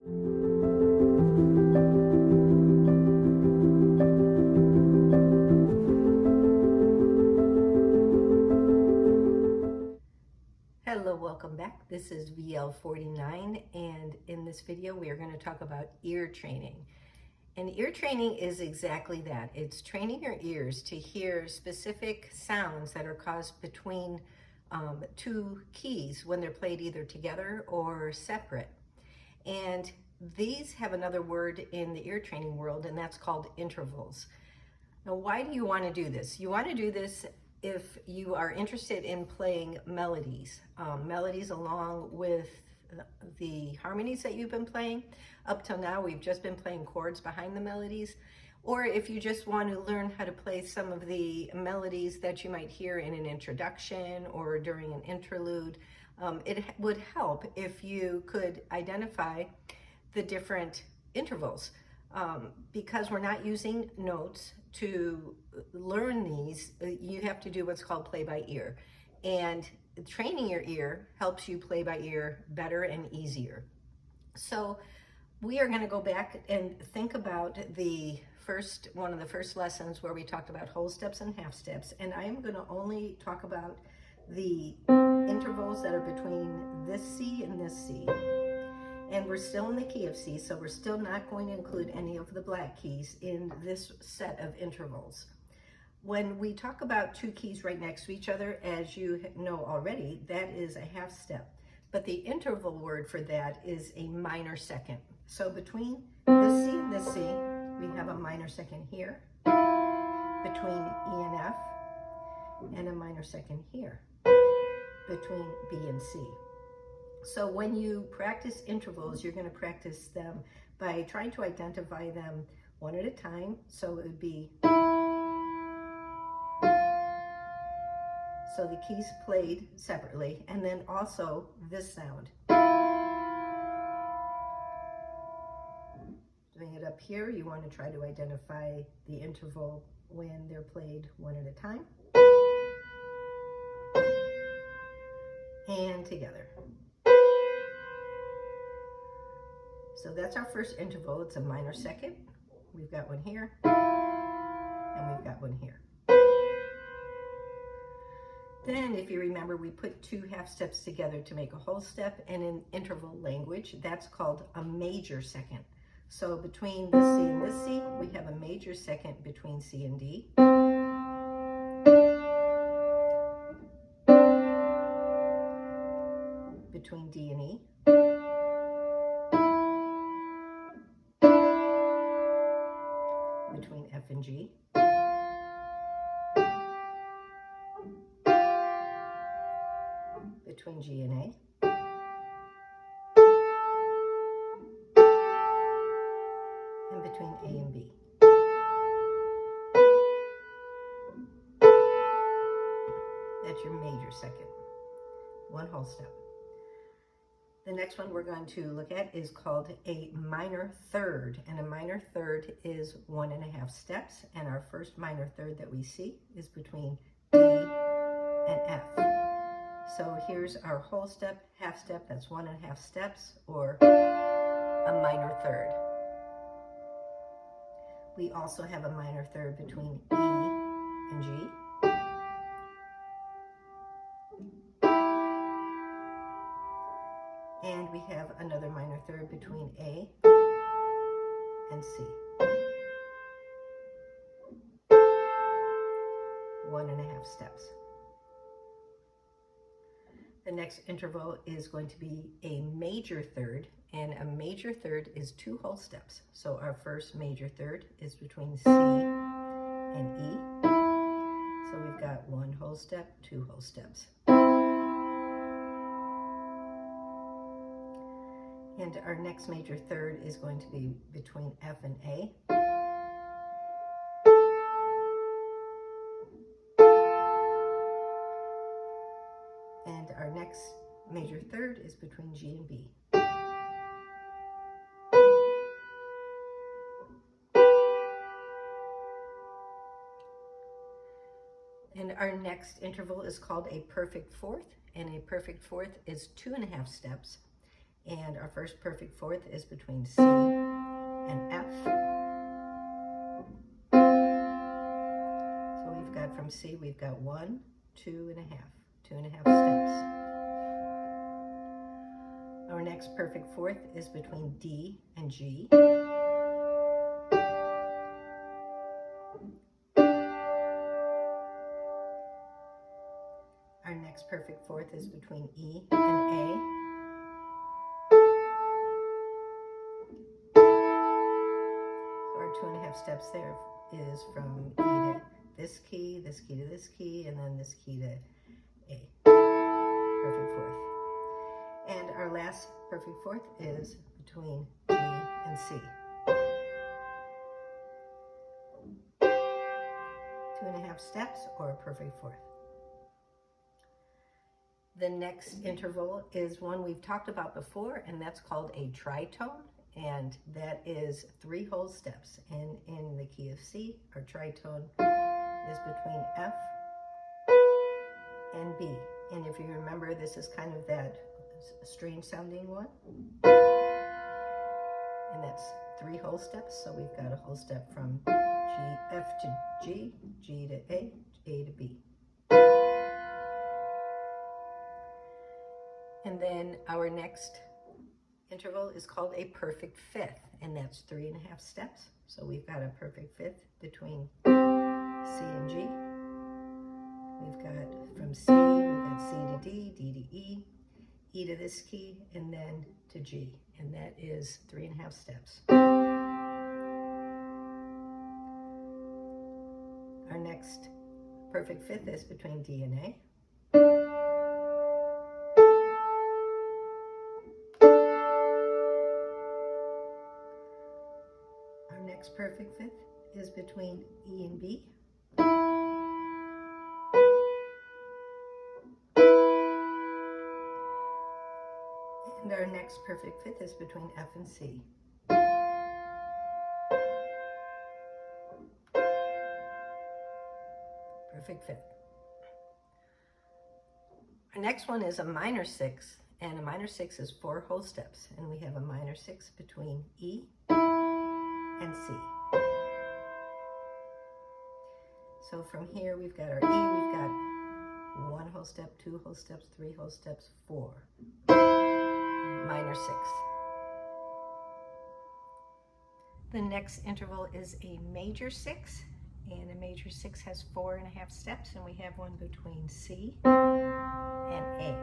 Hello, welcome back. This is VL49, and in this video we are going to talk about ear training. And ear training is exactly that. It's training your ears to hear specific sounds that are caused between two keys when they're played either together or separate. And these have another word in the ear training world, and that's called intervals. Now, why do you want to do this? You want to do this if you are interested in playing melodies, melodies along with the harmonies that you've been playing. Up till now, we've just been playing chords behind the melodies. Or if you just want to learn how to play some of the melodies that you might hear in an introduction or during an interlude, it would help if you could identify the different intervals. Because we're not using notes to learn these, you have to do what's called play by ear. And training your ear helps you play by ear better and easier. So we are going to go back and think about one of the first lessons where we talked about whole steps and half steps. And I am going to only talk about the intervals that are between this C and this C. And we're still in the key of C, so we're still not going to include any of the black keys in this set of intervals. When we talk about two keys right next to each other, as you know already, that is a half step. But the interval word for that is a minor second. So between this C and this C, we have a minor second here. Between E and F, and a minor second here. Between B and C. So when you practice intervals, you're going to practice them by trying to identify them one at a time. So it would be, so the keys played separately, and then also this sound. Doing it up here, you want to try to identify the interval when they're played one at a time. And together. So that's our first interval. It's a minor second. We've got one here, and we've got one here. Then, if you remember, we put two half steps together to make a whole step, and in interval language, that's called a major second. So between this C and this C, we have a major second between C and D. Between D and E. Between F and G. Between G and A. And between A and B. That's your major second. One whole step. The next one we're going to look at is called a minor third, and a minor third is 1.5 steps, and our first minor third that we see is between D and F. So here's our whole step, half step, that's 1.5 steps, or a minor third. We also have a minor third between E and G. And we have another minor third between A and C. 1.5 steps. The next interval is going to be a major third, and a major third is 2 whole steps. So our first major third is between C and E. So we've got 1 whole step, 2 whole steps. And our next major third is going to be between F and A. And our next major third is between G and B. And our next interval is called a perfect fourth, and a perfect fourth is 2.5 steps. And our first perfect fourth is between C and F. So we've got from C, we've got 1, 2.5 steps. Our next perfect fourth is between D and G. Our next perfect fourth is between E and A. Our 2.5 steps there is from E to this key to this key, and then this key to A. Perfect fourth. And our last perfect fourth is between G and C. 2.5 steps or a perfect fourth. The next interval is one we've talked about before, and that's called a tritone, and that is 3 whole steps. And in the key of C, our tritone is between F and B. And if you remember, this is kind of that strange sounding one. And that's 3 whole steps. So we've got a whole step from F to G, G to A to B. And then our next interval is called a perfect fifth, and that's 3.5 steps. So we've got a perfect fifth between C and G. We've got from C, we've got C to D, D to E, E to this key, and then to G, and that is 3.5 steps. Our next perfect fifth is between D and A. Our next perfect fifth is between E and B. And our next perfect fifth is between F and C. Perfect fifth. Our next one is a minor sixth, and a minor sixth is 4 whole steps, and we have a minor sixth between E and C. So from here we've got our E, we've got 1 whole step, 2 whole steps, 3 whole steps, 4. Minor sixth. The next interval is a major sixth, and a major sixth has 4.5 steps, and we have one between C and A.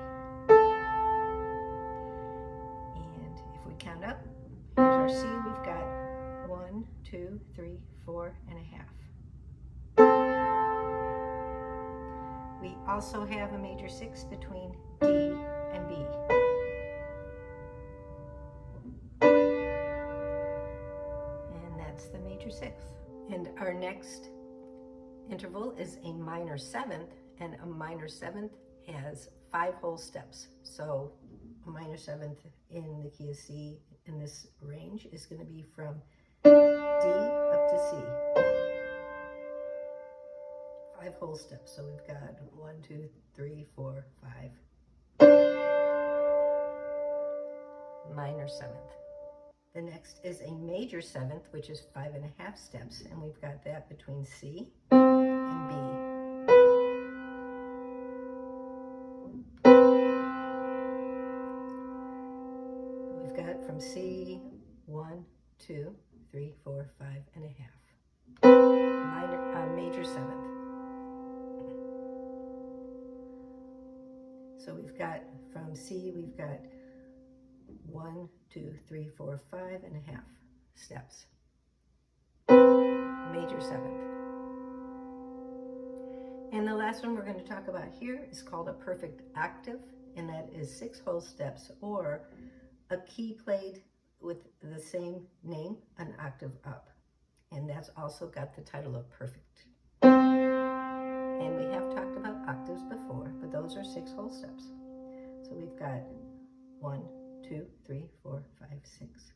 And if we count up, here's our C, we've got 1, 2, 3, 4.5. We also have a major sixth between D and B. And that's the major sixth. And our next interval is a minor seventh, and a minor seventh has 5 whole steps. So a minor seventh in the key of C in this range is going to be from D up to C. 5 whole steps. So we've got 1, 2, 3, 4, 5. Minor seventh. The next is a major seventh, which is 5.5 steps, and we've got that between C and B. We've got from C 1, 2, 3, 4, 5.5. Major seventh. So we've got from C, we've got 1, 2, 3, 4, 5.5 steps. Major seventh. And the last one we're going to talk about here is called a perfect octave, and that is 6 whole steps, or a key played with the same name an octave up. And that's also got the title of perfect. And we have talked about octaves before, but those are 6 whole steps. So we've got 1, 2, 3, 4, 5, 6.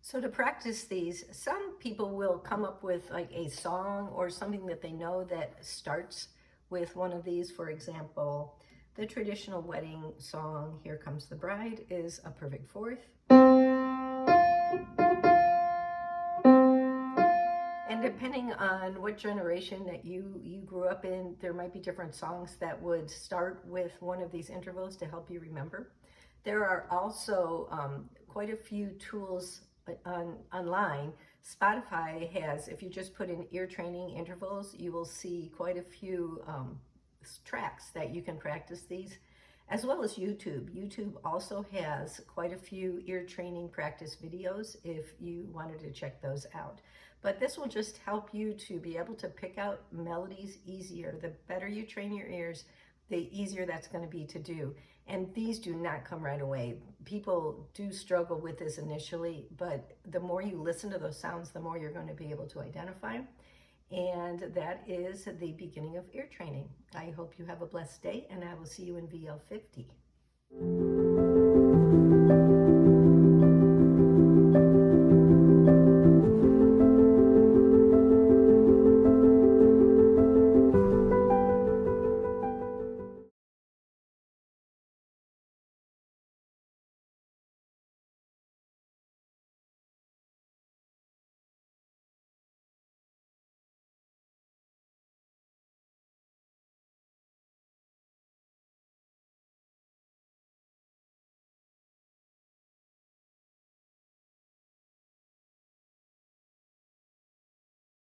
So to practice these, some people will come up with like a song or something that they know that starts with one of these. For example, the traditional wedding song, Here Comes the Bride, is a perfect fourth. And depending on what generation that you grew up in, there might be different songs that would start with one of these intervals to help you remember. There are also quite a few tools online. Spotify has, if you just put in ear training intervals, you will see quite a few tracks that you can practice these, as well as YouTube. YouTube also has quite a few ear training practice videos if you wanted to check those out. But this will just help you to be able to pick out melodies easier. The better you train your ears, the easier that's going to be to do. And these do not come right away. People do struggle with this initially, but the more you listen to those sounds, the more you're going to be able to identify. And that is the beginning of ear training. I hope you have a blessed day, and I will see you in VL 50.